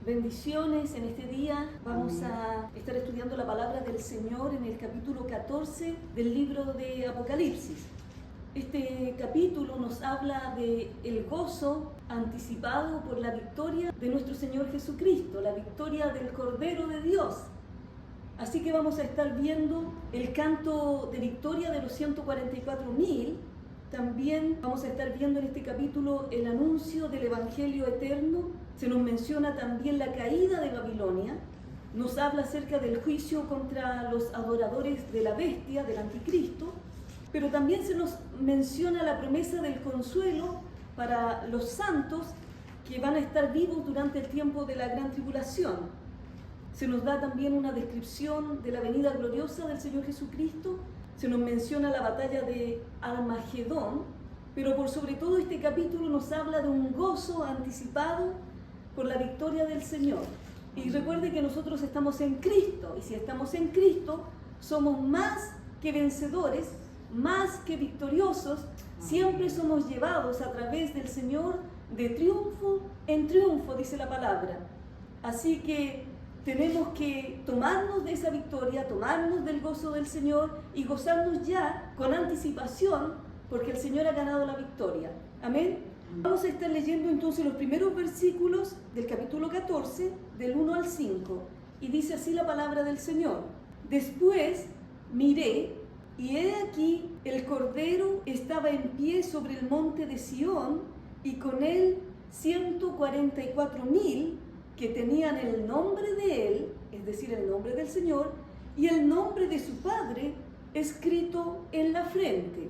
Bendiciones en este día. Vamos a estar estudiando la palabra del Señor en el capítulo 14 del libro de Apocalipsis. Este capítulo nos habla de el gozo anticipado por la victoria de nuestro Señor Jesucristo, la victoria del Cordero de Dios. Así que vamos a estar viendo el canto de victoria de los 144.000. También vamos a estar viendo en este capítulo el anuncio del Evangelio eterno. Se nos menciona también la caída de Babilonia. Nos habla acerca del juicio contra los adoradores de la bestia, del anticristo. Pero también se nos menciona la promesa del consuelo para los santos que van a estar vivos durante el tiempo de la gran tribulación. Se nos da también una descripción de la venida gloriosa del Señor Jesucristo. Se nos menciona la batalla de Armagedón, pero por sobre todo este capítulo nos habla de un gozo anticipado por la victoria del Señor. Y recuerde que nosotros estamos en Cristo, y si estamos en Cristo, somos más que vencedores, más que victoriosos. Siempre somos llevados a través del Señor de triunfo en triunfo, dice la palabra. Así que tenemos que tomarnos de esa victoria, tomarnos del gozo del Señor y gozarnos ya con anticipación, porque el Señor ha ganado la victoria. Amén. Vamos a estar leyendo entonces los primeros versículos del capítulo 14, del 1 al 5, y dice así la palabra del Señor. Después miré, y he aquí el Cordero estaba en pie sobre el monte de Sión, y con él 144.000 que tenían el nombre de él, es decir, el nombre del Señor, y el nombre de su Padre escrito en la frente.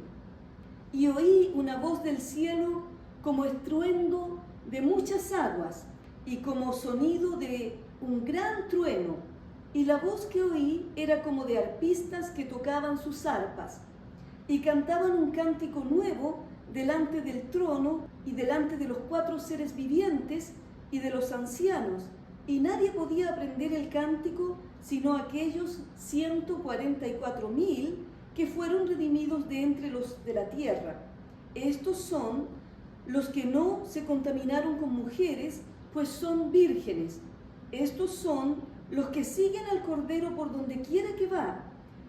Y oí una voz del cielo como estruendo de muchas aguas y como sonido de un gran trueno. Y la voz que oí era como de arpistas que tocaban sus arpas y cantaban un cántico nuevo delante del trono y delante de los 4 seres vivientes y de los ancianos, y nadie podía aprender el cántico sino aquellos 144.000 que fueron redimidos de entre los de la tierra. Estos son los que no se contaminaron con mujeres, pues son vírgenes. Estos son los que siguen al Cordero por donde quiera que va.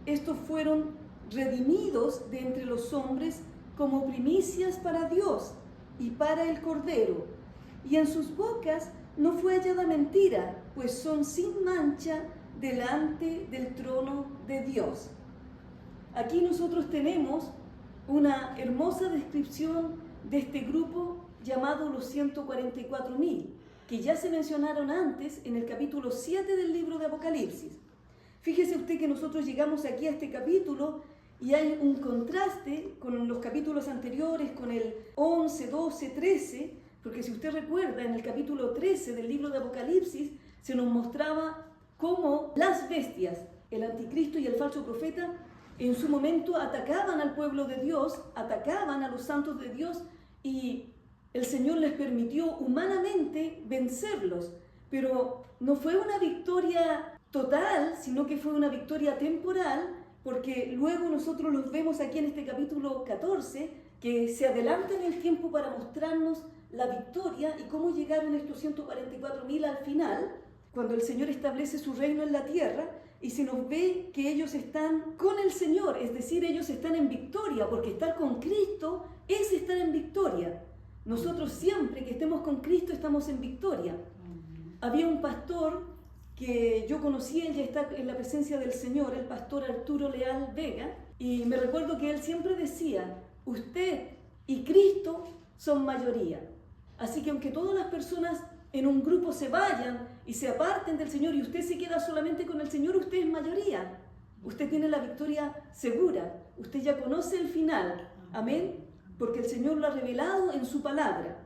Estos fueron redimidos de entre los hombres como primicias para Dios y para el Cordero. Y en sus bocas no fue hallada mentira, pues son sin mancha delante del trono de Dios. Aquí nosotros tenemos una hermosa descripción de este grupo llamado los 144.000, que ya se mencionaron antes en el capítulo 7 del libro de Apocalipsis. Fíjese usted que nosotros llegamos aquí a este capítulo y hay un contraste con los capítulos anteriores, con el 11, 12, 13, porque si usted recuerda, en el capítulo 13 del libro de Apocalipsis se nos mostraba cómo las bestias, el anticristo y el falso profeta, en su momento atacaban al pueblo de Dios, atacaban a los santos de Dios, y el Señor les permitió humanamente vencerlos. Pero no fue una victoria total, sino que fue una victoria temporal, porque luego nosotros los vemos aquí en este capítulo 14, que se adelanta en el tiempo para mostrarnos la victoria y cómo llegaron estos 144.000 al final, cuando el Señor establece su reino en la tierra, y se nos ve que ellos están con el Señor, es decir, ellos están en victoria, porque estar con Cristo es estar en victoria. Nosotros siempre que estemos con Cristo estamos en victoria. Había un pastor que yo conocí, él ya está en la presencia del Señor, el pastor Arturo Leal Vega, y me recuerdo que él siempre decía: usted y Cristo son mayoría. Así que aunque todas las personas en un grupo se vayan y se aparten del Señor y usted se queda solamente con el Señor, usted es mayoría. Usted tiene la victoria segura. Usted ya conoce el final. Amén. Porque el Señor lo ha revelado en su palabra.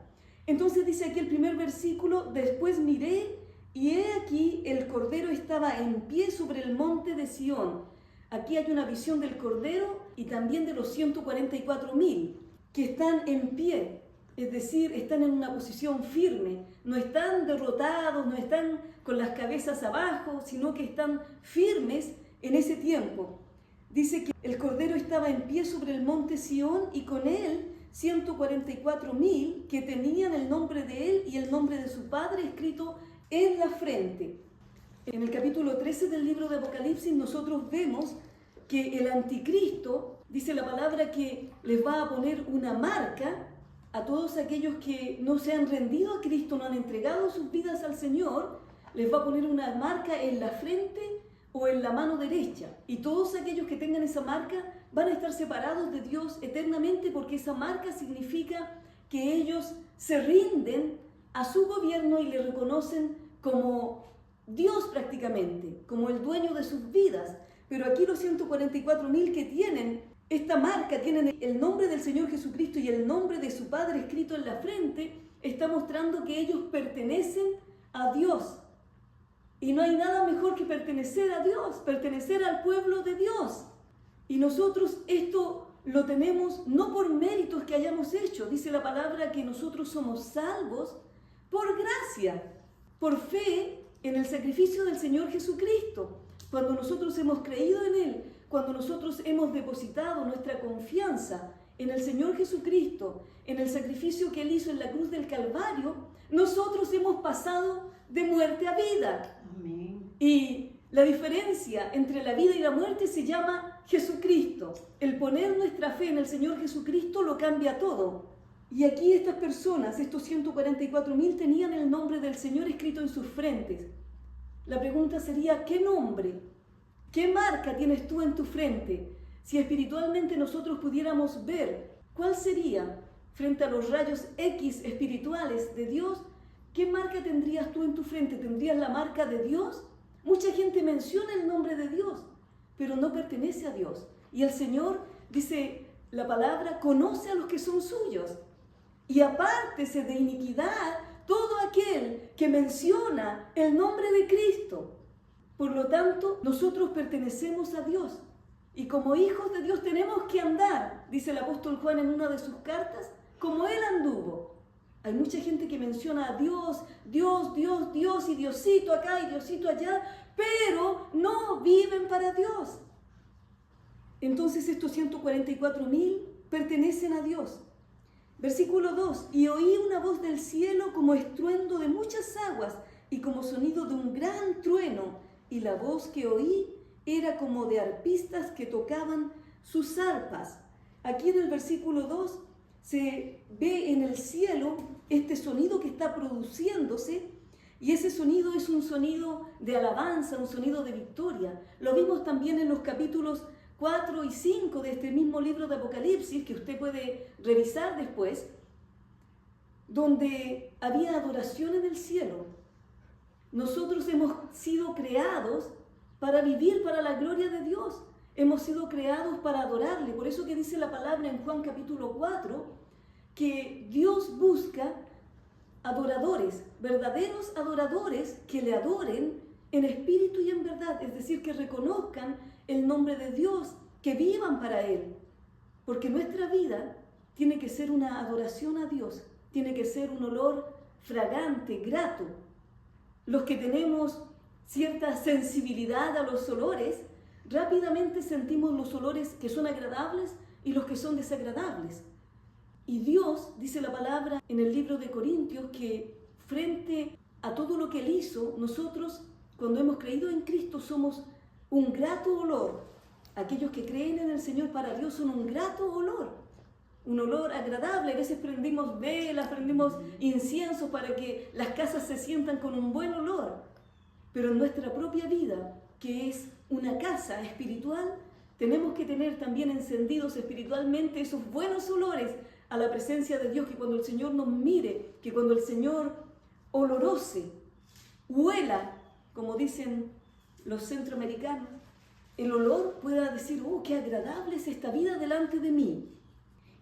Entonces dice aquí el primer versículo: después miré y he aquí el Cordero estaba en pie sobre el monte de Sión. Aquí hay una visión del Cordero y también de los 144.000 que están en pie. Es decir, están en una posición firme, no están derrotados, no están con las cabezas abajo, sino que están firmes en ese tiempo. Dice que el Cordero estaba en pie sobre el monte Sión y con él 144.000 que tenían el nombre de él y el nombre de su Padre escrito en la frente. En el capítulo 13 del libro de Apocalipsis nosotros vemos que el anticristo, dice la palabra, que les va a poner una marca a todos aquellos que no se han rendido a Cristo, no han entregado sus vidas al Señor, les va a poner una marca en la frente o en la mano derecha. Y todos aquellos que tengan esa marca van a estar separados de Dios eternamente, porque esa marca significa que ellos se rinden a su gobierno y le reconocen como Dios prácticamente, como el dueño de sus vidas. Pero aquí los 144.000 que tienen esta marca, tienen el nombre del Señor Jesucristo y el nombre de su Padre escrito en la frente, está mostrando que ellos pertenecen a Dios. Y no hay nada mejor que pertenecer a Dios, pertenecer al pueblo de Dios. Y nosotros esto lo tenemos no por méritos que hayamos hecho. Dice la palabra que nosotros somos salvos por gracia, por fe en el sacrificio del Señor Jesucristo. Cuando nosotros hemos creído en Él, cuando nosotros hemos depositado nuestra confianza en el Señor Jesucristo, en el sacrificio que Él hizo en la cruz del Calvario, nosotros hemos pasado de muerte a vida. Amén. Y la diferencia entre la vida y la muerte se llama Jesucristo. El poner nuestra fe en el Señor Jesucristo lo cambia todo. Y aquí estas personas, estos 144.000, tenían el nombre del Señor escrito en sus frentes. La pregunta sería, ¿qué nombre? ¿Qué marca tienes tú en tu frente? Si espiritualmente nosotros pudiéramos ver, ¿cuál sería frente a los rayos X espirituales de Dios? ¿Qué marca tendrías tú en tu frente? ¿Tendrías la marca de Dios? Mucha gente menciona el nombre de Dios, pero no pertenece a Dios. Y el Señor, dice la palabra, conoce a los que son suyos. Y apártese de iniquidad todo aquel que menciona el nombre de Cristo. Por lo tanto, nosotros pertenecemos a Dios. Y como hijos de Dios tenemos que andar, dice el apóstol Juan en una de sus cartas, como Él anduvo. Hay mucha gente que menciona a Dios, Dios, Dios, Dios, y Diosito acá y Diosito allá, pero no viven para Dios. Entonces estos 144.000 pertenecen a Dios. Versículo 2, y oí una voz del cielo como estruendo de muchas aguas y como sonido de un gran trueno, y la voz que oí era como de arpistas que tocaban sus arpas. Aquí en el versículo 2 se ve en el cielo este sonido que está produciéndose, y ese sonido es un sonido de alabanza, un sonido de victoria. Lo vimos también en los capítulos 4 y 5 de este mismo libro de Apocalipsis, que usted puede revisar después, donde había adoración en el cielo. Nosotros hemos sido creados para vivir para la gloria de Dios. Hemos sido creados para adorarle. Por eso que dice la palabra en Juan capítulo 4, que Dios busca adoradores, verdaderos adoradores que le adoren en espíritu y en verdad, es decir, que reconozcan el nombre de Dios, que vivan para Él. Porque nuestra vida tiene que ser una adoración a Dios, tiene que ser un olor fragante, grato. Los que tenemos cierta sensibilidad a los olores, rápidamente sentimos los olores que son agradables y los que son desagradables. Y Dios, dice la palabra en el libro de Corintios, que frente a todo lo que Él hizo, nosotros, cuando hemos creído en Cristo, somos un grato olor. Aquellos que creen en el Señor, para Dios son un grato olor, un olor agradable. A veces prendimos velas, prendimos incienso para que las casas se sientan con un buen olor. Pero en nuestra propia vida, que es una casa espiritual, tenemos que tener también encendidos espiritualmente esos buenos olores a la presencia de Dios, que cuando el Señor nos mire, que cuando el Señor olorose, huela, como dicen los centroamericanos, el olor pueda decir, oh, qué agradable es esta vida delante de mí.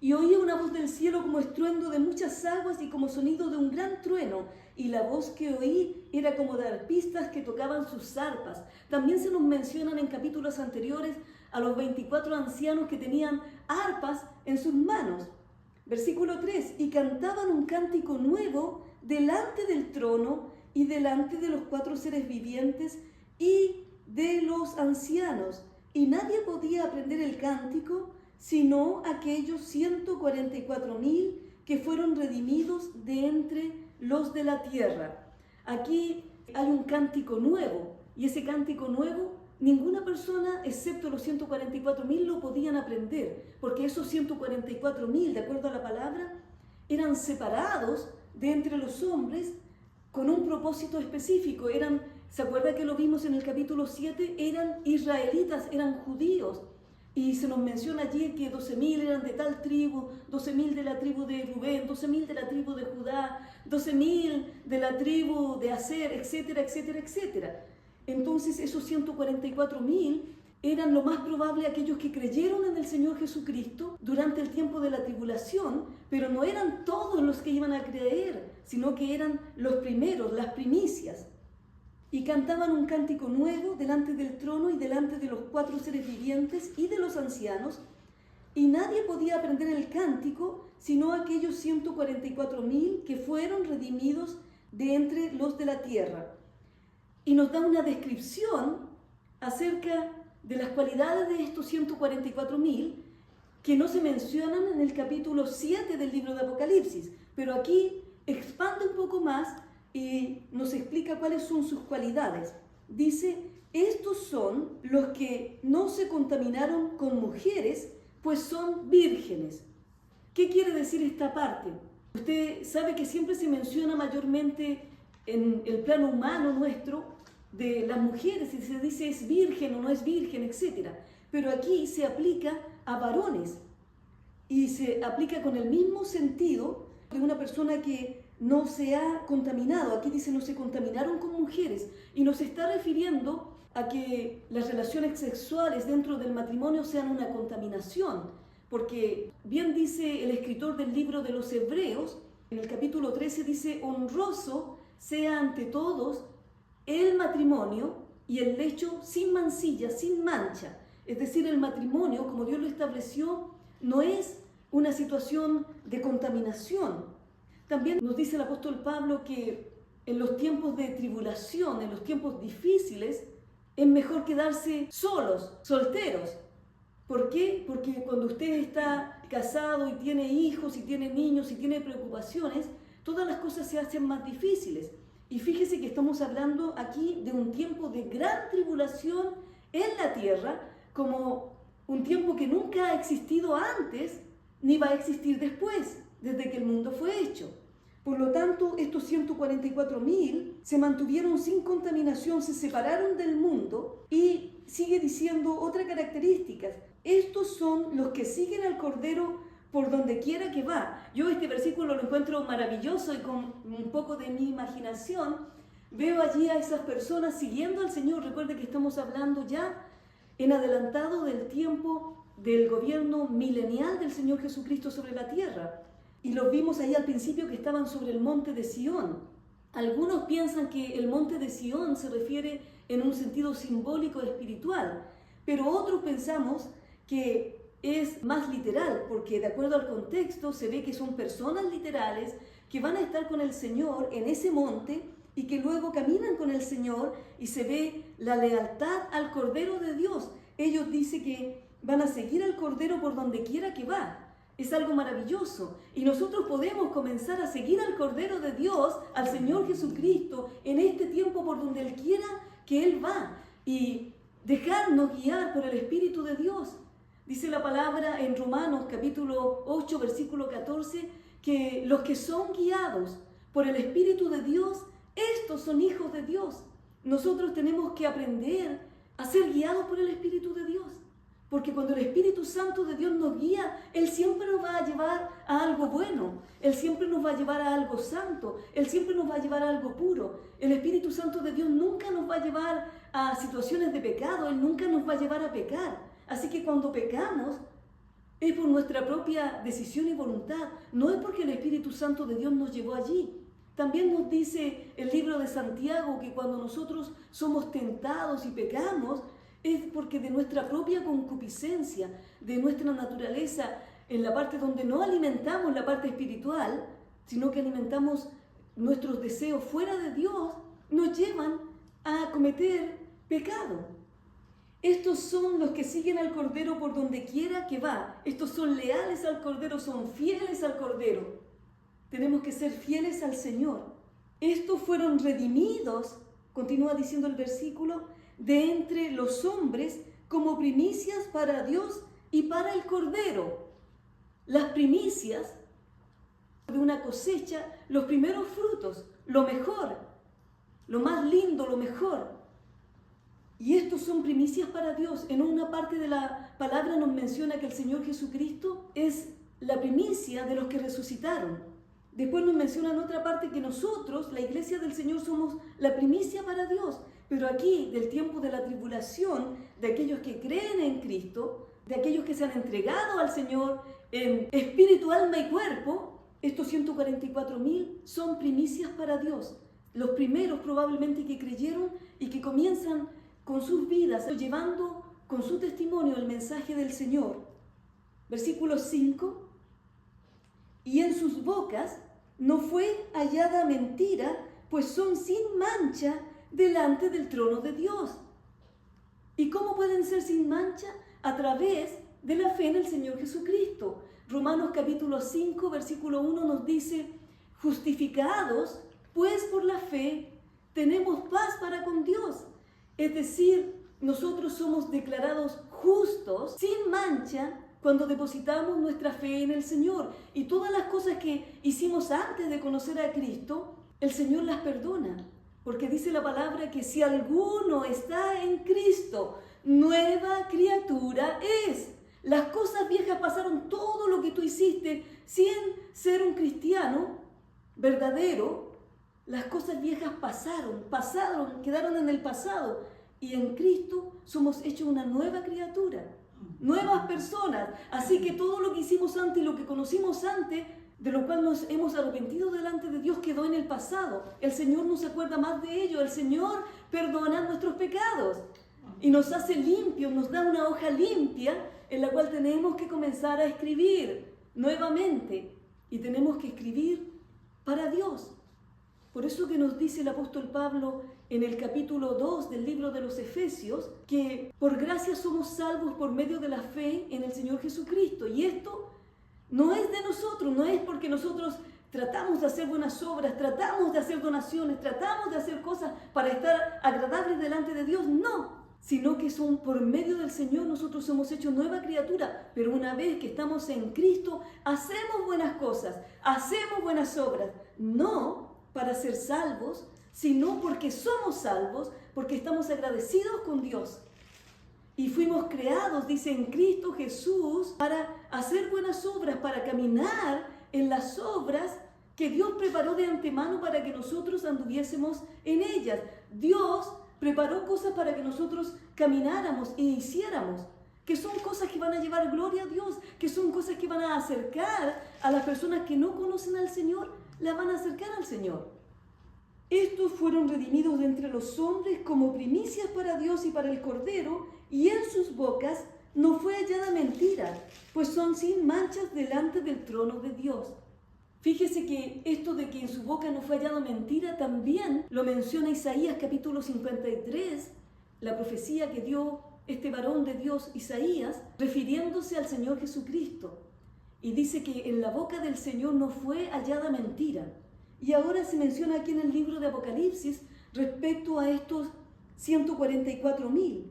Y oí una voz del cielo como estruendo de muchas aguas y como sonido de un gran trueno, y la voz que oí era como de arpistas que tocaban sus arpas. También se nos mencionan en capítulos anteriores a los 24 ancianos que tenían arpas en sus manos. Versículo 3, y cantaban un cántico nuevo delante del trono y delante de los 4 seres vivientes y de los ancianos, y nadie podía aprender el cántico sino aquellos 144.000 que fueron redimidos de entre los de la tierra. Aquí hay un cántico nuevo, y ese cántico nuevo, ninguna persona, excepto los 144.000, lo podían aprender, porque esos 144.000, de acuerdo a la palabra, eran separados de entre los hombres con un propósito específico. ¿Se acuerda que lo vimos en el capítulo 7? Eran israelitas, eran judíos. Y se nos menciona allí que 12.000 eran de tal tribu, 12.000 de la tribu de Rubén, 12.000 de la tribu de Judá, 12.000 de la tribu de Aser, etcétera, etcétera, etcétera. Entonces esos 144.000 eran lo más probable aquellos que creyeron en el Señor Jesucristo durante el tiempo de la tribulación, pero no eran todos los que iban a creer, sino que eran los primeros, las primicias. Y cantaban un cántico nuevo delante del trono y delante de los 4 seres vivientes y de los ancianos, y nadie podía aprender el cántico sino aquellos 144.000 que fueron redimidos de entre los de la tierra. Y nos da una descripción acerca de las cualidades de estos 144.000 que no se mencionan en el capítulo 7 del libro de Apocalipsis, pero aquí expande un poco más y nos explica cuáles son sus cualidades. Dice, estos son los que no se contaminaron con mujeres, pues son vírgenes. ¿Qué quiere decir esta parte? Usted sabe que siempre se menciona mayormente en el plano humano nuestro de las mujeres, y se dice es virgen o no es virgen, etc. Pero aquí se aplica a varones y se aplica con el mismo sentido de una persona que no se ha contaminado. Aquí dice no se contaminaron con mujeres, y nos está refiriendo a que las relaciones sexuales dentro del matrimonio sean una contaminación, porque bien dice el escritor del libro de los Hebreos, en el capítulo 13 dice, honroso sea ante todos el matrimonio y el lecho sin mancilla, sin mancha. Es decir, el matrimonio, como Dios lo estableció, no es una situación de contaminación. También nos dice el apóstol Pablo que en los tiempos de tribulación, en los tiempos difíciles, es mejor quedarse solos, solteros. ¿Por qué? Porque cuando usted está casado y tiene hijos y tiene niños y tiene preocupaciones, todas las cosas se hacen más difíciles. Y fíjese que estamos hablando aquí de un tiempo de gran tribulación en la tierra, como un tiempo que nunca ha existido antes, ni va a existir después, desde que el mundo fue hecho. Por lo tanto, estos 144.000 se mantuvieron sin contaminación, se separaron del mundo, y sigue diciendo otra característica. Estos son los que siguen al Cordero por donde quiera que va. Yo este versículo lo encuentro maravilloso, y con un poco de mi imaginación veo allí a esas personas siguiendo al Señor. Recuerde que estamos hablando ya en adelantado del tiempo del gobierno milenial del Señor Jesucristo sobre la tierra. Y los vimos ahí al principio que estaban sobre el monte de Sión. Algunos piensan que el monte de Sión se refiere en un sentido simbólico espiritual, pero otros pensamos que es más literal, porque de acuerdo al contexto se ve que son personas literales que van a estar con el Señor en ese monte y que luego caminan con el Señor, y se ve la lealtad al Cordero de Dios. Ellos dicen que van a seguir al Cordero por donde quiera que va. Es algo maravilloso, y nosotros podemos comenzar a seguir al Cordero de Dios, al Señor Jesucristo, en este tiempo por donde Él quiera que Él va, y dejarnos guiar por el Espíritu de Dios. Dice la palabra en Romanos capítulo 8, versículo 14, que los que son guiados por el Espíritu de Dios, estos son hijos de Dios. Nosotros tenemos que aprender a ser guiados por el Espíritu de Dios, porque cuando el Espíritu Santo de Dios nos guía, Él siempre nos va a llevar a algo bueno, Él siempre nos va a llevar a algo santo, Él siempre nos va a llevar a algo puro. El Espíritu Santo de Dios nunca nos va a llevar a situaciones de pecado, Él nunca nos va a llevar a pecar. Así que cuando pecamos, es por nuestra propia decisión y voluntad, no es porque el Espíritu Santo de Dios nos llevó allí. También nos dice el libro de Santiago que cuando nosotros somos tentados y pecamos, es porque de nuestra propia concupiscencia, de nuestra naturaleza, en la parte donde no alimentamos la parte espiritual, sino que alimentamos nuestros deseos fuera de Dios, nos llevan a cometer pecado. Estos son los que siguen al Cordero por donde quiera que va. Estos son leales al Cordero, son fieles al Cordero. Tenemos que ser fieles al Señor. Estos fueron redimidos continúa diciendo el versículo, de entre los hombres como primicias para Dios y para el Cordero. Las primicias de una cosecha, los primeros frutos, lo mejor, lo más lindo, lo mejor. Y estos son primicias para Dios. En una parte de la palabra nos menciona que el Señor Jesucristo es la primicia de los que resucitaron. Después nos menciona en otra parte que nosotros, la iglesia del Señor, somos la primicia para Dios. Pero aquí, del tiempo de la tribulación, de aquellos que creen en Cristo, de aquellos que se han entregado al Señor en espíritu, alma y cuerpo, estos 144.000 son primicias para Dios. Los primeros probablemente que creyeron y que comienzan con sus vidas, llevando con su testimonio el mensaje del Señor. Versículo 5. Y en sus bocas no fue hallada mentira, pues son sin mancha delante del trono de Dios. ¿Y cómo pueden ser sin mancha? A través de la fe en el Señor Jesucristo. Romanos capítulo 5, versículo 1 nos dice, justificados, pues por la fe, tenemos paz para con Dios. Es decir, nosotros somos declarados justos, sin mancha, cuando depositamos nuestra fe en el Señor. Y todas las cosas que hicimos antes de conocer a Cristo, el Señor las perdona. Porque dice la palabra que si alguno está en Cristo, nueva criatura es. Las cosas viejas pasaron, todo lo que tú hiciste sin ser un cristiano verdadero. Las cosas viejas pasaron, quedaron en el pasado. Y en Cristo somos hechos una nueva criatura, nuevas personas. Así que todo lo que hicimos antes, lo que conocimos antes, de lo cual nos hemos arrepentido delante de Dios, quedó en el pasado. El Señor no se acuerda más de ello. El Señor perdona nuestros pecados y nos hace limpios, nos da una hoja limpia en la cual tenemos que comenzar a escribir nuevamente. Y tenemos que escribir para Dios. Por eso que nos dice el apóstol Pablo en el capítulo 2 del libro de los Efesios, que por gracia somos salvos por medio de la fe en el Señor Jesucristo. Y esto no es de nosotros, no es porque nosotros tratamos de hacer buenas obras, tratamos de hacer donaciones, tratamos de hacer cosas para estar agradables delante de Dios, no. Sino que son por medio del Señor, nosotros somos hechos nueva criatura. Pero una vez que estamos en Cristo, hacemos buenas cosas, hacemos buenas obras, no para ser salvos, sino porque somos salvos, porque estamos agradecidos con Dios. Y fuimos creados, dice, en Cristo Jesús, para hacer buenas obras, para caminar en las obras que Dios preparó de antemano para que nosotros anduviésemos en ellas. Dios preparó cosas para que nosotros camináramos e hiciéramos, que son cosas que van a llevar gloria a Dios, que son cosas que van a acercar a las personas que no conocen al Señor, la van a acercar al Señor. Estos fueron redimidos de entre los hombres como primicias para Dios y para el Cordero, y en sus bocas no fue hallada mentira, pues son sin manchas delante del trono de Dios. Fíjese que esto de que en su boca no fue hallada mentira también lo menciona Isaías capítulo 53, la profecía que dio este varón de Dios, Isaías, refiriéndose al Señor Jesucristo. Y dice que en la boca del Señor no fue hallada mentira. Y ahora se menciona aquí en el libro de Apocalipsis respecto a estos 144.000,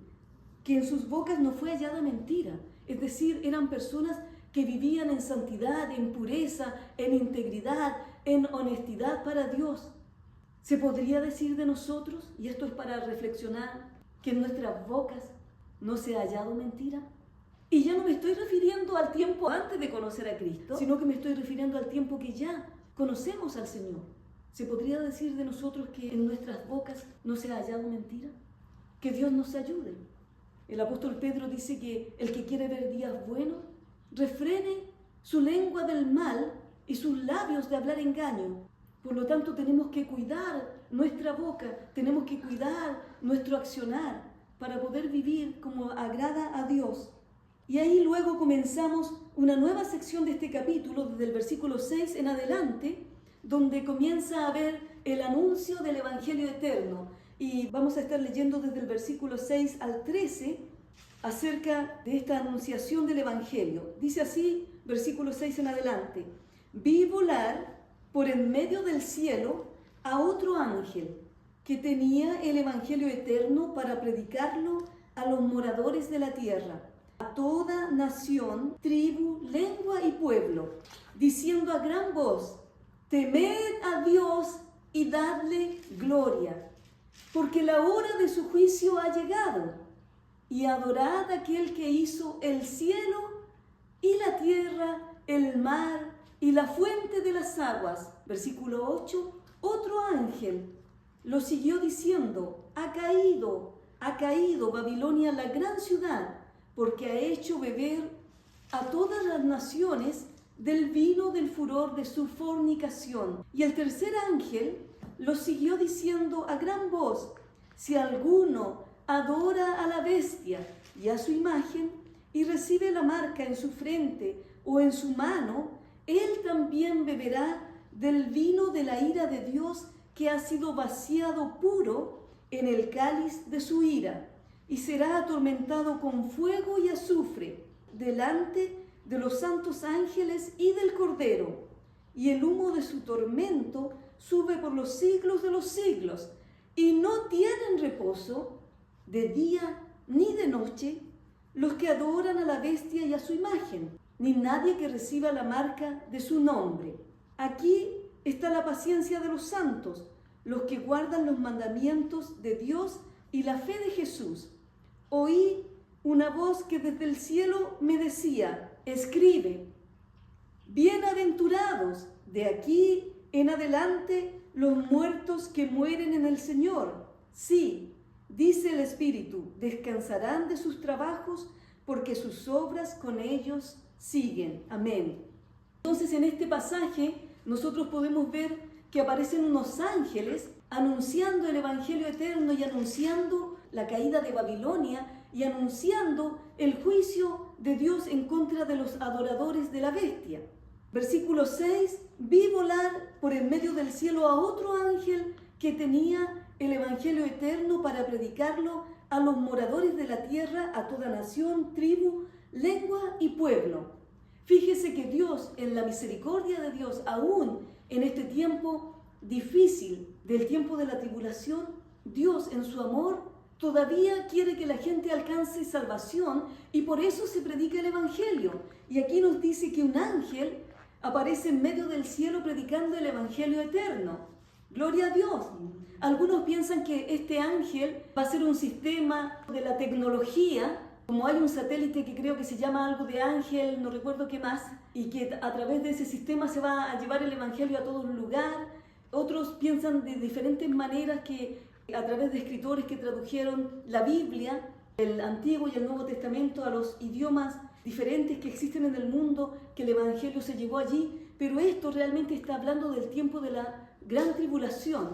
que en sus bocas no fue hallada mentira. Es decir, eran personas que vivían en santidad, en pureza, en integridad, en honestidad para Dios. ¿Se podría decir de nosotros, y esto es para reflexionar, que en nuestras bocas no se ha hallado mentira? Y ya no me estoy refiriendo al tiempo antes de conocer a Cristo, sino que me estoy refiriendo al tiempo que ya conocemos al Señor. ¿Se podría decir de nosotros que en nuestras bocas no se ha hallado mentira? Que Dios nos ayude. El apóstol Pedro dice que el que quiere ver días buenos, refrene su lengua del mal y sus labios de hablar engaño. Por lo tanto, tenemos que cuidar nuestra boca, tenemos que cuidar nuestro accionar para poder vivir como agrada a Dios. Y ahí luego comenzamos una nueva sección de este capítulo, desde el versículo 6 en adelante, donde comienza a ver el anuncio del Evangelio eterno. Y vamos a estar leyendo desde el versículo 6 al 13 acerca de esta anunciación del Evangelio. Dice así, versículo 6 en adelante: vi volar por en medio del cielo a otro ángel que tenía el Evangelio eterno para predicarlo a los moradores de la tierra, a toda nación, tribu, lengua y pueblo, diciendo a gran voz: temed a Dios y dadle gloria, porque la hora de su juicio ha llegado, y adorad a aquel que hizo el cielo y la tierra, el mar y la fuente de las aguas. Versículo 8, otro ángel lo siguió diciendo: ha caído Babilonia, la gran ciudad, porque ha hecho beber a todas las naciones del vino del furor de su fornicación. Y el tercer ángel lo siguió diciendo a gran voz: si alguno adora a la bestia y a su imagen, y recibe la marca en su frente o en su mano, él también beberá del vino de la ira de Dios, que ha sido vaciado puro en el cáliz de su ira, y será atormentado con fuego y azufre delante de los santos ángeles y del Cordero, y el humo de su tormento sube por los siglos de los siglos, y no tienen reposo de día ni de noche los que adoran a la bestia y a su imagen, ni nadie que reciba la marca de su nombre. Aquí está la paciencia de los santos, los que guardan los mandamientos de Dios y la fe de Jesús. Oí una voz que desde el cielo me decía: escribe, bienaventurados de aquí en adelante los muertos que mueren en el Señor. Sí, dice el Espíritu, descansarán de sus trabajos, porque sus obras con ellos siguen. Amén. Entonces, en este pasaje nosotros podemos ver que aparecen unos ángeles anunciando el Evangelio eterno y anunciando la caída de Babilonia y anunciando el juicio de Dios en contra de los adoradores de la bestia. Versículo 6, vi volar por en medio del cielo a otro ángel que tenía el Evangelio eterno para predicarlo a los moradores de la tierra, a toda nación, tribu, lengua y pueblo. Fíjese que Dios, en la misericordia de Dios, aún en este tiempo difícil del tiempo de la tribulación, Dios en su amor todavía quiere que la gente alcance salvación, y por eso se predica el Evangelio. Y aquí nos dice que un ángel aparece en medio del cielo predicando el Evangelio eterno. Gloria a Dios. Algunos piensan que este ángel va a ser un sistema de la tecnología, como hay un satélite que creo que se llama algo de ángel, no recuerdo qué más, y que a través de ese sistema se va a llevar el Evangelio a todo lugar. Otros piensan de diferentes maneras que a través de escritores que tradujeron la Biblia, el Antiguo y el Nuevo Testamento, a los idiomas diferentes que existen en el mundo, que el Evangelio se llevó allí. Pero esto realmente está hablando del tiempo de la gran tribulación.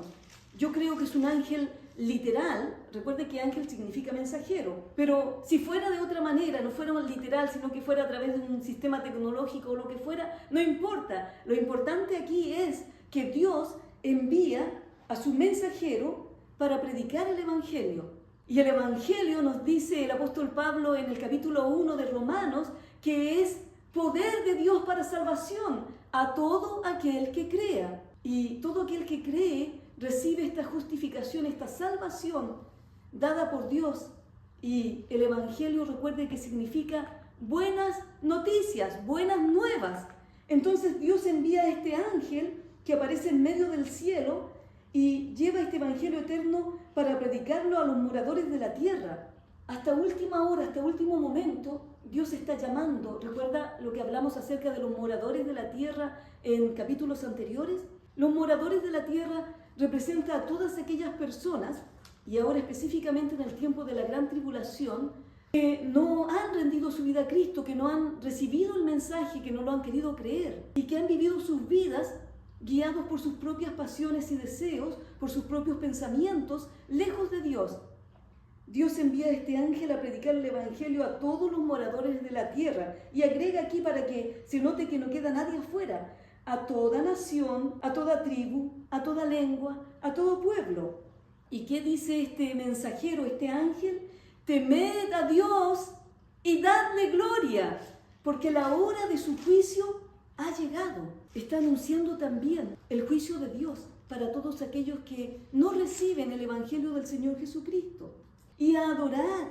Yo creo que es un ángel literal. Recuerde que ángel significa mensajero, pero si fuera de otra manera, no fuera un literal, sino que fuera a través de un sistema tecnológico o lo que fuera, no importa. Lo importante aquí es que Dios envía a su mensajero para predicar el Evangelio. Y el Evangelio, nos dice el apóstol Pablo en el capítulo 1 de Romanos, que es poder de Dios para salvación a todo aquel que crea. Y todo aquel que cree recibe esta justificación, esta salvación dada por Dios. Y el Evangelio, recuerde que significa buenas noticias, buenas nuevas. Entonces Dios envía a este ángel que aparece en medio del cielo y lleva este Evangelio eterno para predicarlo a los moradores de la tierra. Hasta última hora, hasta último momento, Dios está llamando. ¿Recuerda lo que hablamos acerca de los moradores de la tierra en capítulos anteriores? Los moradores de la tierra representan a todas aquellas personas, y ahora específicamente en el tiempo de la gran tribulación, que no han rendido su vida a Cristo, que no han recibido el mensaje, que no lo han querido creer, y que han vivido sus vidas guiados por sus propias pasiones y deseos, por sus propios pensamientos, lejos de Dios. Dios envía a este ángel a predicar el Evangelio a todos los moradores de la tierra, y agrega aquí para que se note que no queda nadie afuera: a toda nación, a toda tribu, a toda lengua, a todo pueblo. ¿Y qué dice este mensajero, este ángel? Temed a Dios y dadle gloria, porque la hora de su juicio ha llegado. Está anunciando también el juicio de Dios para todos aquellos que no reciben el Evangelio del Señor Jesucristo. Y a adorar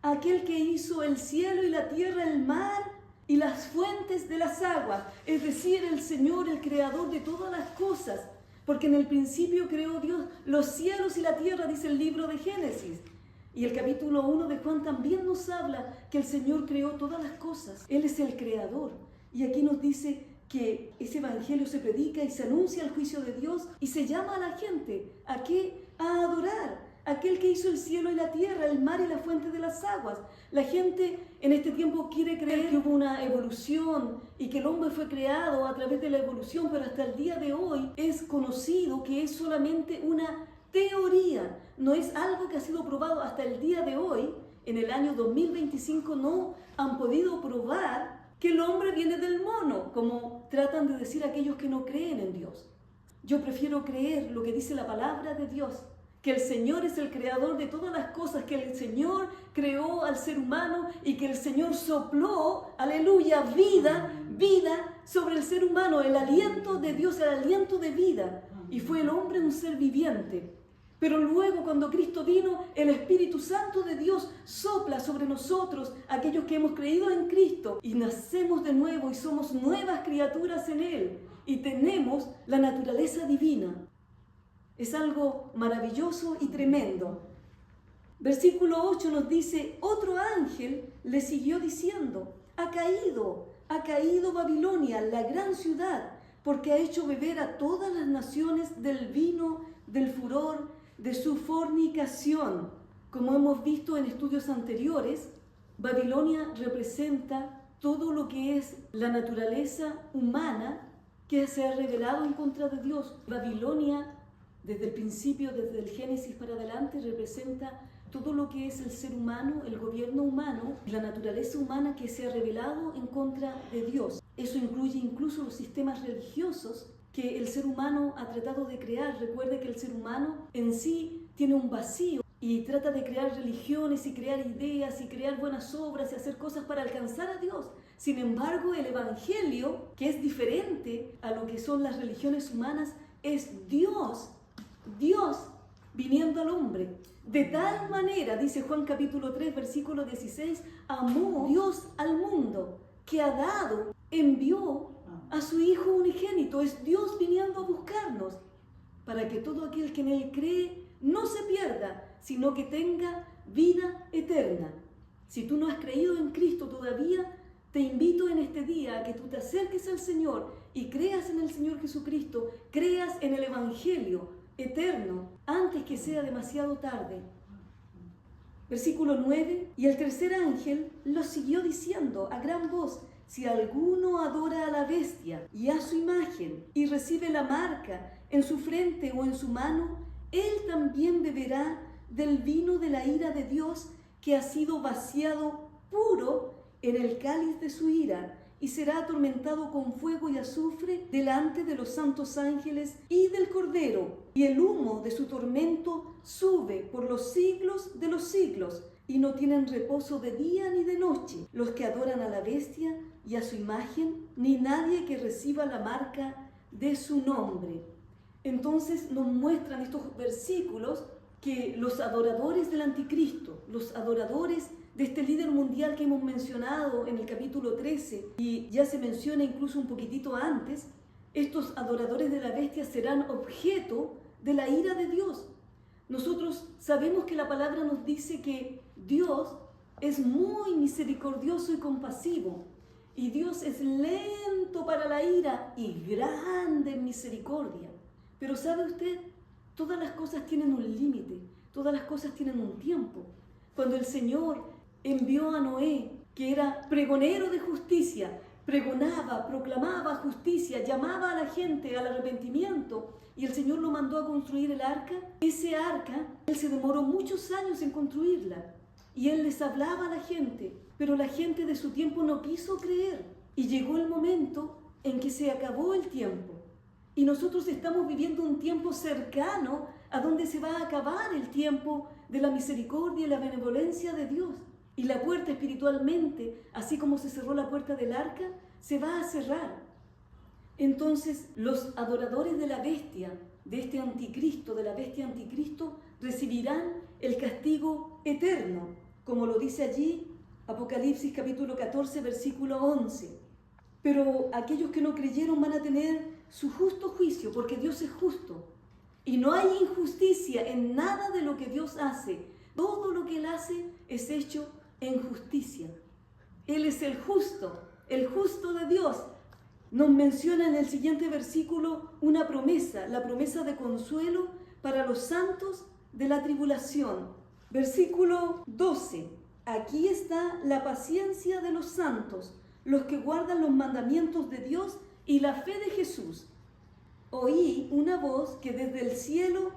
a aquel que hizo el cielo y la tierra, el mar y las fuentes de las aguas, es decir, el Señor, el creador de todas las cosas, porque en el principio creó Dios los cielos y la tierra, dice el libro de Génesis. Y el capítulo 1 de Juan también nos habla que el Señor creó todas las cosas. Él es el creador. Y aquí nos dice que ese evangelio se predica y se anuncia el juicio de Dios y se llama a la gente. ¿A qué? A adorar a aquel que hizo el cielo y la tierra, el mar y la fuente de las aguas. La gente en este tiempo quiere creer que hubo una evolución y que el hombre fue creado a través de la evolución, pero hasta el día de hoy es conocido que es solamente una teoría, no es algo que ha sido probado hasta el día de hoy. En el año 2025 no han podido probar que el hombre viene del mono, como tratan de decir aquellos que no creen en Dios. Yo prefiero creer lo que dice la palabra de Dios, que el Señor es el creador de todas las cosas, que el Señor creó al ser humano y que el Señor sopló, aleluya, vida sobre el ser humano, el aliento de Dios, el aliento de vida, y fue el hombre un ser viviente. Pero luego, cuando Cristo vino, el Espíritu Santo de Dios sopla sobre nosotros, aquellos que hemos creído en Cristo, y nacemos de nuevo y somos nuevas criaturas en Él, y tenemos la naturaleza divina. Es algo maravilloso y tremendo. Versículo 8 nos dice, otro ángel le siguió diciendo, ha caído Babilonia, la gran ciudad, porque ha hecho beber a todas las naciones del vino del furor de su fornicación. Como hemos visto en estudios anteriores, Babilonia representa todo lo que es la naturaleza humana que se ha rebelado en contra de Dios. Babilonia, desde el principio, desde el Génesis para adelante, representa todo lo que es el ser humano, el gobierno humano, la naturaleza humana que se ha rebelado en contra de Dios. Eso incluye incluso los sistemas religiosos que el ser humano ha tratado de crear. Recuerde que el ser humano en sí tiene un vacío y trata de crear religiones y crear ideas y crear buenas obras y hacer cosas para alcanzar a Dios. Sin embargo, el Evangelio, que es diferente a lo que son las religiones humanas, es Dios viniendo al hombre. De tal manera, dice Juan capítulo 3, versículo 16, amó Dios al mundo, que ha dado, envió a su Hijo unigénito. Es Dios viniendo a buscarnos, para que todo aquel que en Él cree no se pierda, sino que tenga vida eterna. Si tú no has creído en Cristo todavía, te invito en este día a que tú te acerques al Señor y creas en el Señor Jesucristo, creas en el Evangelio eterno, antes que sea demasiado tarde. Versículo 9, y el tercer ángel lo siguió diciendo a gran voz, si alguno adora a la bestia y a su imagen y recibe la marca en su frente o en su mano, él también beberá del vino de la ira de Dios que ha sido vaciado puro en el cáliz de su ira, y será atormentado con fuego y azufre delante de los santos ángeles y del Cordero, y el humo de su tormento sube por los siglos de los siglos, y no tienen reposo de día ni de noche los que adoran a la bestia y a su imagen, ni nadie que reciba la marca de su nombre. Entonces nos muestran estos versículos que los adoradores del anticristo, los adoradores de este líder mundial que hemos mencionado en el capítulo 13, y ya se menciona incluso un poquitito antes, estos adoradores de la bestia serán objeto de la ira de Dios. Nosotros sabemos que la palabra nos dice que Dios es muy misericordioso y compasivo, y Dios es lento para la ira y grande en misericordia. Pero ¿sabe usted? Todas las cosas tienen un límite, todas las cosas tienen un tiempo. Cuando el Señor envió a Noé, que era pregonero de justicia, pregonaba, proclamaba justicia, llamaba a la gente al arrepentimiento, y el Señor lo mandó a construir el arca. Ese arca, Él se demoró muchos años en construirla, y Él les hablaba a la gente, pero la gente de su tiempo no quiso creer, y llegó el momento en que se acabó el tiempo, y nosotros estamos viviendo un tiempo cercano a donde se va a acabar el tiempo de la misericordia y la benevolencia de Dios. Y la puerta espiritualmente, así como se cerró la puerta del arca, se va a cerrar. Entonces los adoradores de la bestia de este anticristo, de la bestia anticristo, recibirán el castigo eterno, como lo dice allí Apocalipsis capítulo 14, versículo 11. Pero aquellos que no creyeron van a tener su justo juicio, porque Dios es justo. Y no hay injusticia en nada de lo que Dios hace. Todo lo que Él hace es hecho en justicia. Él es el justo de Dios. Nos menciona en el siguiente versículo una promesa, la promesa de consuelo para los santos de la tribulación. Versículo 12. Aquí está la paciencia de los santos, los que guardan los mandamientos de Dios y la fe de Jesús. Oí una voz que desde el cielo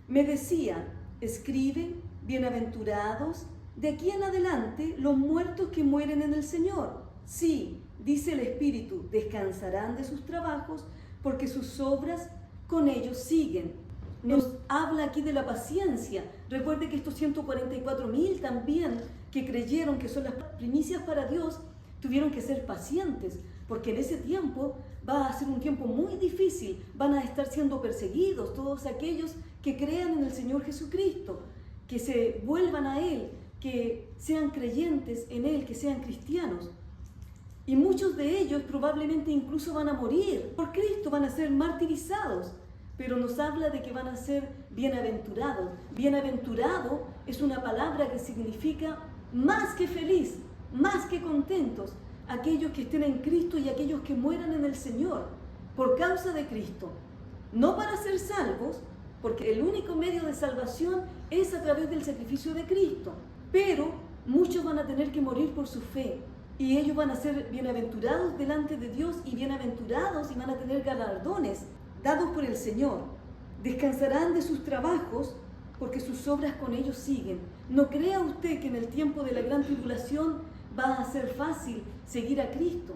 me decía: escribe, bienaventurados, de aquí en adelante los muertos que mueren en el Señor. Sí, dice el Espíritu, descansarán de sus trabajos, porque sus obras con ellos siguen. Nos habla aquí de la paciencia. Recuerde que estos 144,000 también que creyeron que son las primicias para Dios, tuvieron que ser pacientes, porque en ese tiempo va a ser un tiempo muy difícil. Van a estar siendo perseguidos todos aquellos que crean en el Señor Jesucristo, que se vuelvan a Él, que sean creyentes en Él, que sean cristianos. Y muchos de ellos probablemente incluso van a morir por Cristo, van a ser martirizados. Pero nos habla de que van a ser bienaventurados. Bienaventurado es una palabra que significa más que feliz, más que contentos. Aquellos que estén en Cristo y aquellos que mueran en el Señor por causa de Cristo. No para ser salvos, porque el único medio de salvación es a través del sacrificio de Cristo. Pero muchos van a tener que morir por su fe. Y ellos van a ser bienaventurados delante de Dios y bienaventurados y van a tener galardones dados por el Señor. Descansarán de sus trabajos porque sus obras con ellos siguen. No crea usted que en el tiempo de la gran tribulación va a ser fácil seguir a Cristo.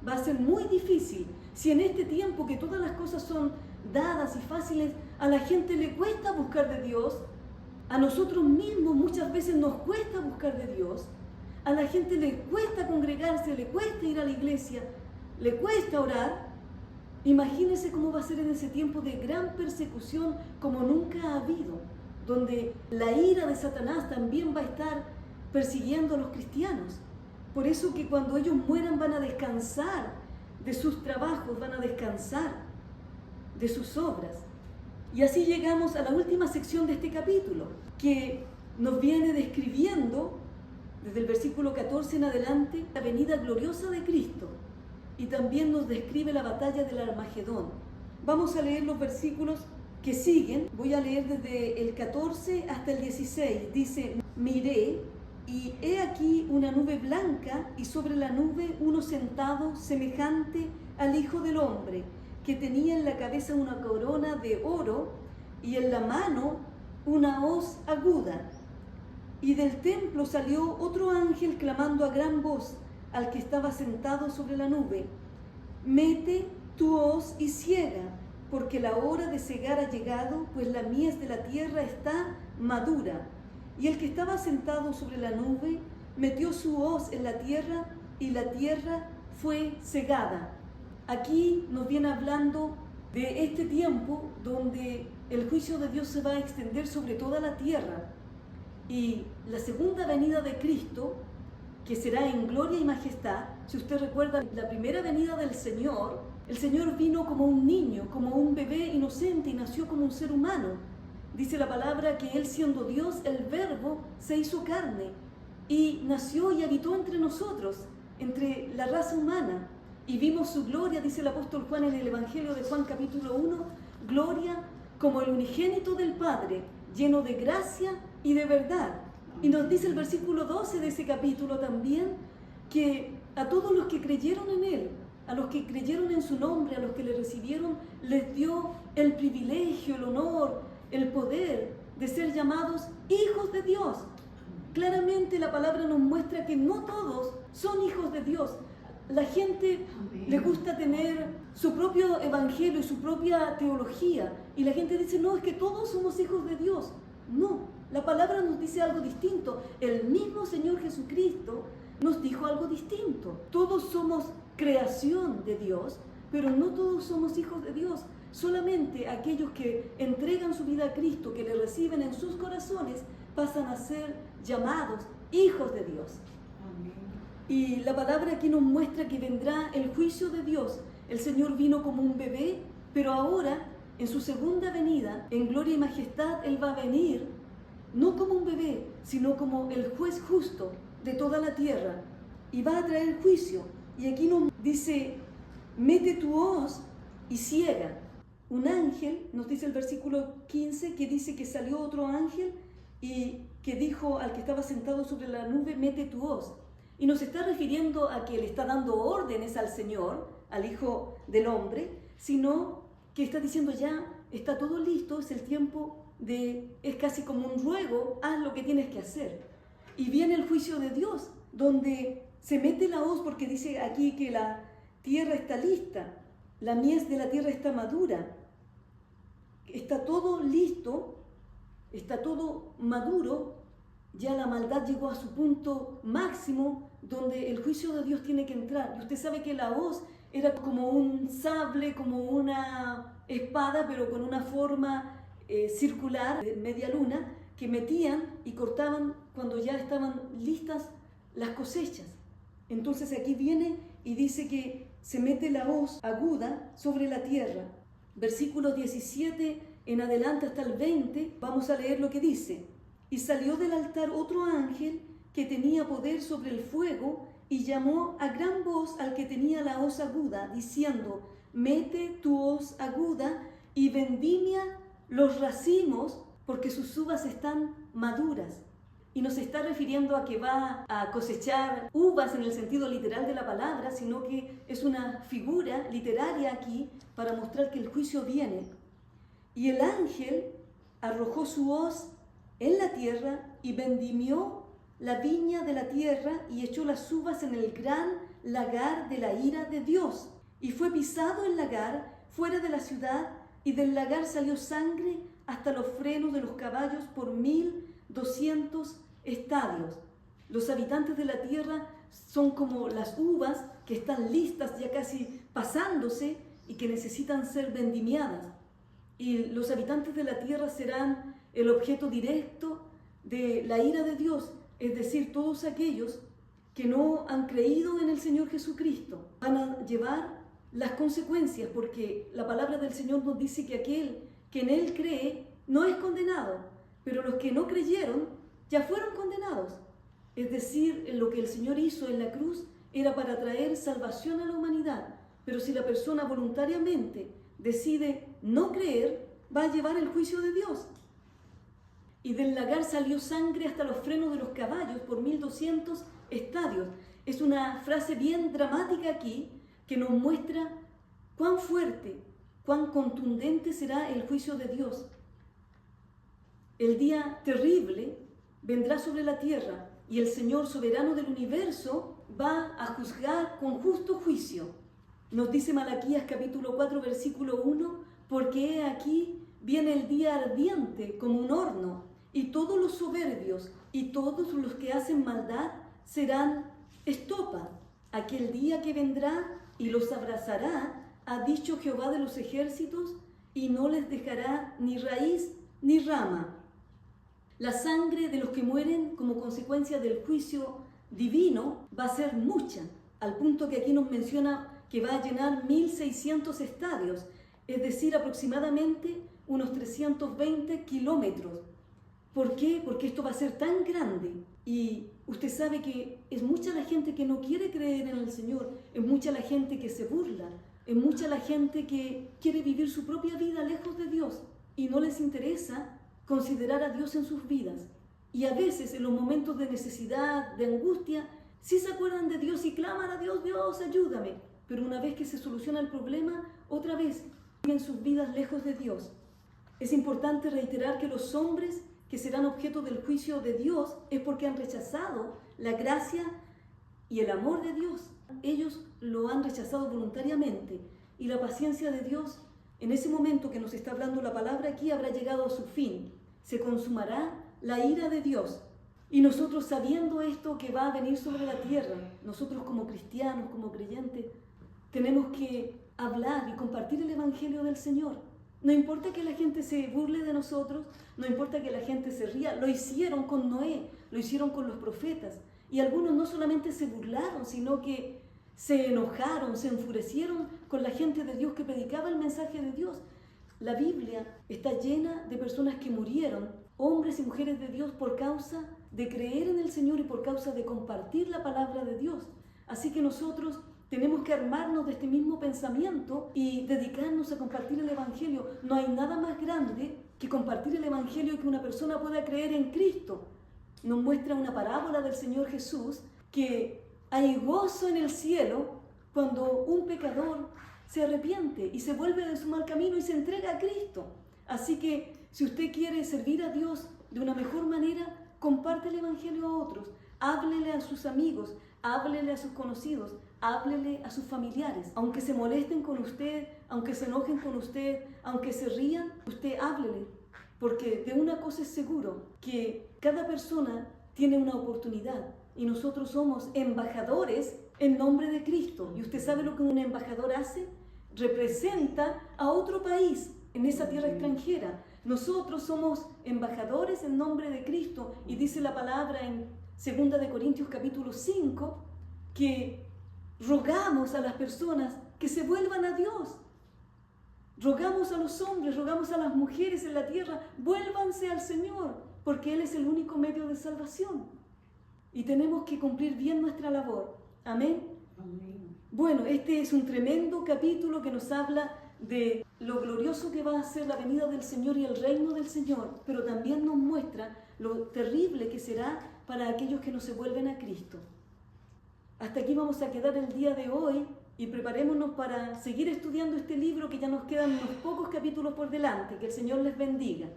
Va a ser muy difícil. Si en este tiempo que todas las cosas son dadas y fáciles, a la gente le cuesta buscar de Dios, a nosotros mismos muchas veces nos cuesta buscar de Dios, a la gente le cuesta congregarse, le cuesta ir a la iglesia, le cuesta orar. Imagínense cómo va a ser en ese tiempo de gran persecución como nunca ha habido, donde la ira de Satanás también va a estar persiguiendo a los cristianos. Por eso que cuando ellos mueran van a descansar de sus trabajos, van a descansar de sus obras. Y así llegamos a la última sección de este capítulo, que nos viene describiendo desde el versículo 14 en adelante la venida gloriosa de Cristo, y también nos describe la batalla del Armagedón. Vamos a leer los versículos que siguen. Voy a leer desde el 14 hasta el 16. Dice: miré, y he aquí una nube blanca, y sobre la nube uno sentado semejante al Hijo del Hombre, que tenía en la cabeza una corona de oro, y en la mano una hoz aguda. Y del templo salió otro ángel clamando a gran voz al que estaba sentado sobre la nube: mete tu hoz y ciega, porque la hora de cegar ha llegado, pues la mies de la tierra está madura. Y el que estaba sentado sobre la nube metió su hoz en la tierra, y la tierra fue cegada. Aquí nos viene hablando de este tiempo donde el juicio de Dios se va a extender sobre toda la tierra. Y la segunda venida de Cristo, que será en gloria y majestad. Si usted recuerda la primera venida del Señor, el Señor vino como un niño, como un bebé inocente, y nació como un ser humano. Dice la palabra que Él, siendo Dios, el Verbo, se hizo carne y nació y habitó entre nosotros, entre la raza humana. Y vimos su gloria, dice el apóstol Juan en el Evangelio de Juan capítulo 1, gloria como el unigénito del Padre, lleno de gracia y de verdad. Y nos dice el versículo 12 de ese capítulo también, que a todos los que creyeron en Él, a los que creyeron en su nombre, a los que le recibieron, les dio el privilegio, el honor, el poder de ser llamados hijos de Dios. Claramente la palabra nos muestra que no todos son hijos de Dios. La gente le gusta tener su propio evangelio y su propia teología, y la gente dice: no, es que todos somos hijos de Dios. No, la palabra nos dice algo distinto. El mismo Señor Jesucristo nos dijo algo distinto. Todos somos creación de Dios, pero no todos somos hijos de Dios. Solamente aquellos que entregan su vida a Cristo, que le reciben en sus corazones, pasan a ser llamados hijos de Dios. Amén. Y la palabra aquí nos muestra que vendrá el juicio de Dios. El Señor vino como un bebé, pero ahora, en su segunda venida, en gloria y majestad, Él va a venir, no como un bebé, sino como el juez justo de toda la tierra, y va a traer juicio. Y aquí nos dice, mete tu hoz y ciega. Un ángel, nos dice el versículo 15, que dice que salió otro ángel y que dijo al que estaba sentado sobre la nube, mete tu hoz. Y nos está refiriendo a que le está dando órdenes al Señor, al Hijo del Hombre, sino que está diciendo ya, está todo listo, es el tiempo es casi como un ruego, haz lo que tienes que hacer. Y viene el juicio de Dios, donde se mete la hoz, porque dice aquí que la tierra está lista, la mies de la tierra está madura, está todo listo, está todo maduro, ya la maldad llegó a su punto máximo, donde el juicio de Dios tiene que entrar. Y usted sabe que la hoz era como un sable, como una espada, pero con una forma circular, de media luna, que metían y cortaban cuando ya estaban listas las cosechas. Entonces aquí viene y dice que se mete la hoz aguda sobre la tierra. Versículos 17 en adelante hasta el 20, vamos a leer lo que dice. Y salió del altar otro ángel que tenía poder sobre el fuego y llamó a gran voz al que tenía la hoz aguda, diciendo, mete tu hoz aguda y vendimia los racimos, porque sus uvas están maduras. Y no se está refiriendo a que va a cosechar uvas en el sentido literal de la palabra, sino que es una figura literaria aquí para mostrar que el juicio viene. Y el ángel arrojó su hoz en la tierra y vendimió la viña de la tierra y echó las uvas en el gran lagar de la ira de Dios. Y fue pisado el lagar fuera de la ciudad, y del lagar salió sangre hasta los frenos de los caballos por 1200 estadios. Los habitantes de la tierra son como las uvas que están listas, ya casi pasándose, y que necesitan ser vendimiadas. Y los habitantes de la tierra serán el objeto directo de la ira de Dios, es decir, todos aquellos que no han creído en el Señor Jesucristo van a llevar las consecuencias, porque la palabra del Señor nos dice que aquel que en Él cree no es condenado, pero los que no creyeron ya fueron condenados. Es decir, lo que el Señor hizo en la cruz era para traer salvación a la humanidad, pero si la persona voluntariamente decide no creer, va a llevar el juicio de Dios. Y del lagar salió sangre hasta los frenos de los caballos por 1200 estadios. Es una frase bien dramática aquí que nos muestra cuán fuerte, cuán contundente será el juicio de Dios. El día terrible vendrá sobre la tierra y el Señor soberano del universo va a juzgar con justo juicio. Nos dice Malaquías capítulo 4 versículo 1, porque he aquí viene el día ardiente como un horno, y todos los soberbios y todos los que hacen maldad serán estopa. Aquel día que vendrá y los abrazará, ha dicho Jehová de los ejércitos, y no les dejará ni raíz ni rama. La sangre de los que mueren como consecuencia del juicio divino va a ser mucha, al punto que aquí nos menciona que va a llenar 1600 estadios, es decir, aproximadamente unos 320 kilómetros. ¿Por qué? Porque esto va a ser tan grande. Y usted sabe que es mucha la gente que no quiere creer en el Señor, es mucha la gente que se burla, es mucha la gente que quiere vivir su propia vida lejos de Dios y no les interesa considerar a Dios en sus vidas. Y a veces en los momentos de necesidad, de angustia, sí se acuerdan de Dios y claman a Dios, Dios, ayúdame. Pero una vez que se soluciona el problema, otra vez viven sus vidas lejos de Dios. Es importante reiterar que los hombres que serán objeto del juicio de Dios es porque han rechazado la gracia y el amor de Dios. Ellos lo han rechazado voluntariamente, y la paciencia de Dios en ese momento que nos está hablando la palabra aquí habrá llegado a su fin. Se consumará la ira de Dios. Y nosotros, sabiendo esto que va a venir sobre la tierra, nosotros como cristianos, como creyentes, tenemos que hablar y compartir el Evangelio del Señor. No importa que la gente se burle de nosotros, no importa que la gente se ría, lo hicieron con Noé, lo hicieron con los profetas. Y algunos no solamente se burlaron, sino que se enojaron, se enfurecieron con la gente de Dios que predicaba el mensaje de Dios. La Biblia está llena de personas que murieron, hombres y mujeres de Dios, por causa de creer en el Señor y por causa de compartir la palabra de Dios. Así que nosotros tenemos que armarnos de este mismo pensamiento y dedicarnos a compartir el Evangelio. No hay nada más grande que compartir el Evangelio y que una persona pueda creer en Cristo. Nos muestra una parábola del Señor Jesús que hay gozo en el cielo cuando un pecador se arrepiente y se vuelve de su mal camino y se entrega a Cristo. Así que si usted quiere servir a Dios de una mejor manera, comparte el Evangelio a otros. Háblele a sus amigos, háblele a sus conocidos, háblele a sus familiares. Aunque se molesten con usted, aunque se enojen con usted, aunque se rían, usted háblele. Porque de una cosa es seguro, que cada persona tiene una oportunidad y nosotros somos embajadores en nombre de Cristo. ¿Y usted sabe lo que un embajador hace? Representa a otro país en esa tierra extranjera. Nosotros somos embajadores en nombre de Cristo y dice la palabra en 2 de Corintios capítulo 5 que rogamos a las personas que se vuelvan a Dios. Rogamos a los hombres, rogamos a las mujeres en la tierra, vuélvanse al Señor, porque Él es el único medio de salvación. Y tenemos que cumplir bien nuestra labor. Amén. Amén. Bueno, este es un tremendo capítulo que nos habla de lo glorioso que va a ser la venida del Señor y el reino del Señor, pero también nos muestra lo terrible que será para aquellos que no se vuelven a Cristo. Hasta aquí vamos a quedar el día de hoy y preparémonos para seguir estudiando este libro, que ya nos quedan unos pocos capítulos por delante. Que el Señor les bendiga.